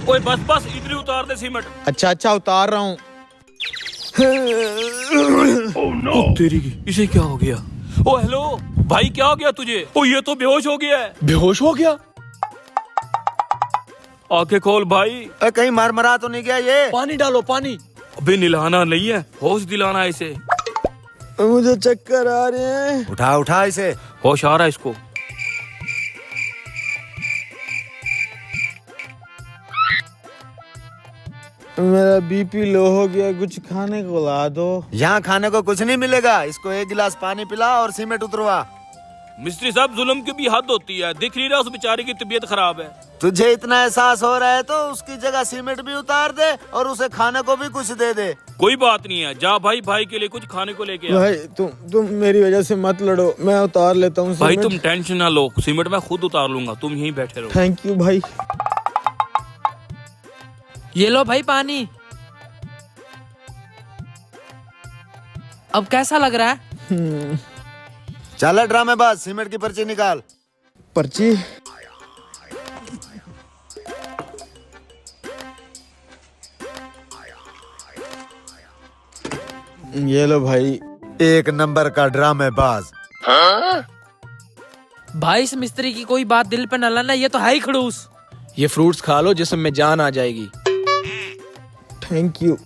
ओए बस बस इधर ही उतार दे सीमेंट। अच्छा अच्छा उतार रहा हूँ। तेरी की इसे क्या हो गया? ओ हेलो भाई, क्या हो गया तुझे? ओ ये तो बेहोश हो गया है। बेहोश हो गया? आंखें खोल भाई। कहीं मरा तो नहीं गया ये? पानी डालो पानी। अबे निलाना नहीं है, होश दिलाना है इसे। मुझे चक्कर आ रहे हैं। उठा उठा इसे। होश आ रहा है इसको। मेरा बीपी लो हो गया, कुछ खाने को ला दो। यहाँ खाने को कुछ नहीं मिलेगा, इसको एक गिलास पानी पिला और सीमेंट उतरवा। मिस्त्री साहब जुल्म की भी हद होती है, दिख नहीं रहा उस बेचारे की तबीयत खराब है। तुझे इतना एहसास हो रहा है तो उसकी जगह सीमेंट भी उतार दे और उसे खाने को भी कुछ दे दे। कोई बात नहीं है, जा भाई, भाई के लिए कुछ खाने को लेके आ। भाई तुम मेरी वजह से मत लड़ो, मैं उतार लेता हूँ। भाई तुम टेंशन ना लो, सीमेंट मैं खुद उतार लूंगा, तुम यहीं बैठे रहो। थैंक यू भाई। ये लो भाई पानी। अब कैसा लग रहा है? चल ड्रामेबाज, सीमेंट की पर्ची निकाल। पर्ची? ये लो भाई। एक नंबर का ड्रामेबाज। भाई इस मिस्त्री की कोई बात दिल पे न लाना, ये तो है ही खड़ूस। ये फ्रूट्स खा लो जिसमें जान आ जाएगी। Thank you.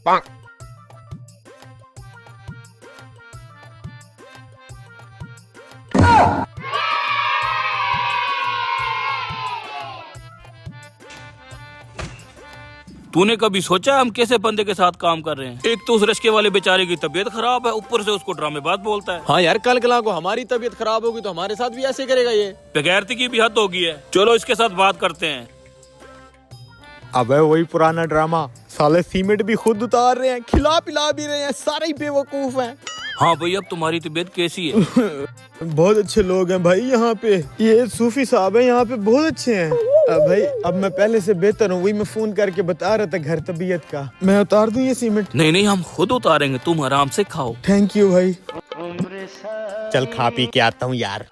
तूने कभी सोचा हम कैसे बंदे के साथ काम कर रहे हैं? एक तो उस रश्के वाले बेचारे की तबीयत खराब है, ऊपर से उसको ड्रामेबाज बोलता है। हाँ यार, कल कला को हमारी तबीयत खराब होगी तो हमारे साथ भी ऐसे करेगा ये। बेगैरती की भी हद होगी है। चलो इसके साथ बात करते हैं। अबे वही पुराना ड्रामा, साले सीमेंट भी खुद उतार रहे हैं, खिला पिला भी रहे हैं, सारे ही बेवकूफ हैं। हाँ भाई, अब तुम्हारी तबीयत कैसी है? बहुत अच्छे लोग हैं भाई यहाँ पे, ये सूफी साहब है यहाँ पे, बहुत अच्छे हैं। भाई अब मैं पहले से बेहतर हूँ, वही मैं फोन करके बता रहा था घर तबीयत का। मैं उतार दूँ ये सीमेंट? नहीं नहीं, हम खुद उतारेंगे, तुम आराम से खाओ। थैंक यू भाई। चल खा पी के आता हूँ यार।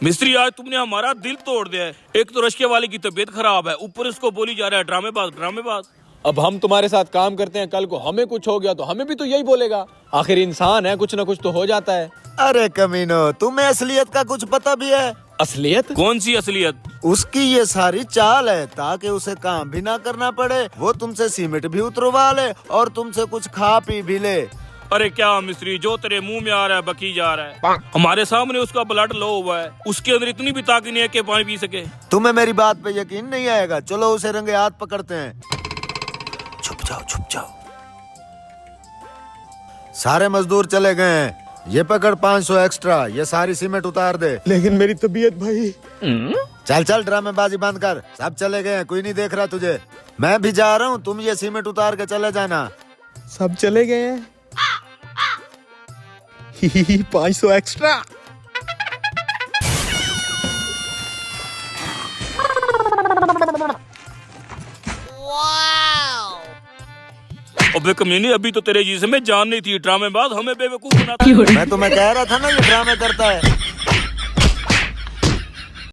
मिस्त्री आज तुमने हमारा दिल तोड़ दिया है। एक तो रश्के वाले की तबीयत खराब है, ऊपर इसको बोली जा रहा है ड्रामेबाज ड्रामेबाज। अब हम तुम्हारे साथ काम करते हैं, कल को हमें कुछ हो गया तो हमें भी तो यही बोलेगा। आखिर इंसान है, कुछ ना कुछ तो हो जाता है। अरे कमीनो, तुम्हें असलियत का कुछ पता भी है? असलियत? कौन सी असलियत? उसकी ये सारी चाल है ताकि उसे काम भी ना करना पड़े, वो तुमसे सीमेंट भी उतरवा ले और तुमसे कुछ खा पी भी ले। अरे क्या मिस्त्री, जो तेरे मुंह में आ रहा है बकी जा रहा है। हमारे सामने उसका ब्लड लो हुआ है, उसके अंदर इतनी भी ताकत नहीं है कि पानी पी सके। तुम्हें मेरी बात पे यकीन नहीं आएगा, चलो उसे रंगे हाथ पकड़ते हैं। छुप जाओ छुप जाओ। सारे मजदूर चले गए हैं, ये पकड़ 500 एक्स्ट्रा, ये सारी सीमेंट उतार दे। लेकिन मेरी तबीयत भाई। चल चल ड्रामेबाजी बंद कर, सब चले गए हैं, कोई नहीं देख रहा तुझे। मैं भी जा रहा हूँ, तुम ये सीमेंट उतार के चले जाना। सब चले गए हैं। 500 एक्स्ट्रा। अबे कमीने, अभी तो तेरे जिस्म में जान नहीं थी, ड्रामेबाज हमें बेवकूफ बनाता है। मैं तुम्हें कह रहा था ना ये ड्रामे करता है।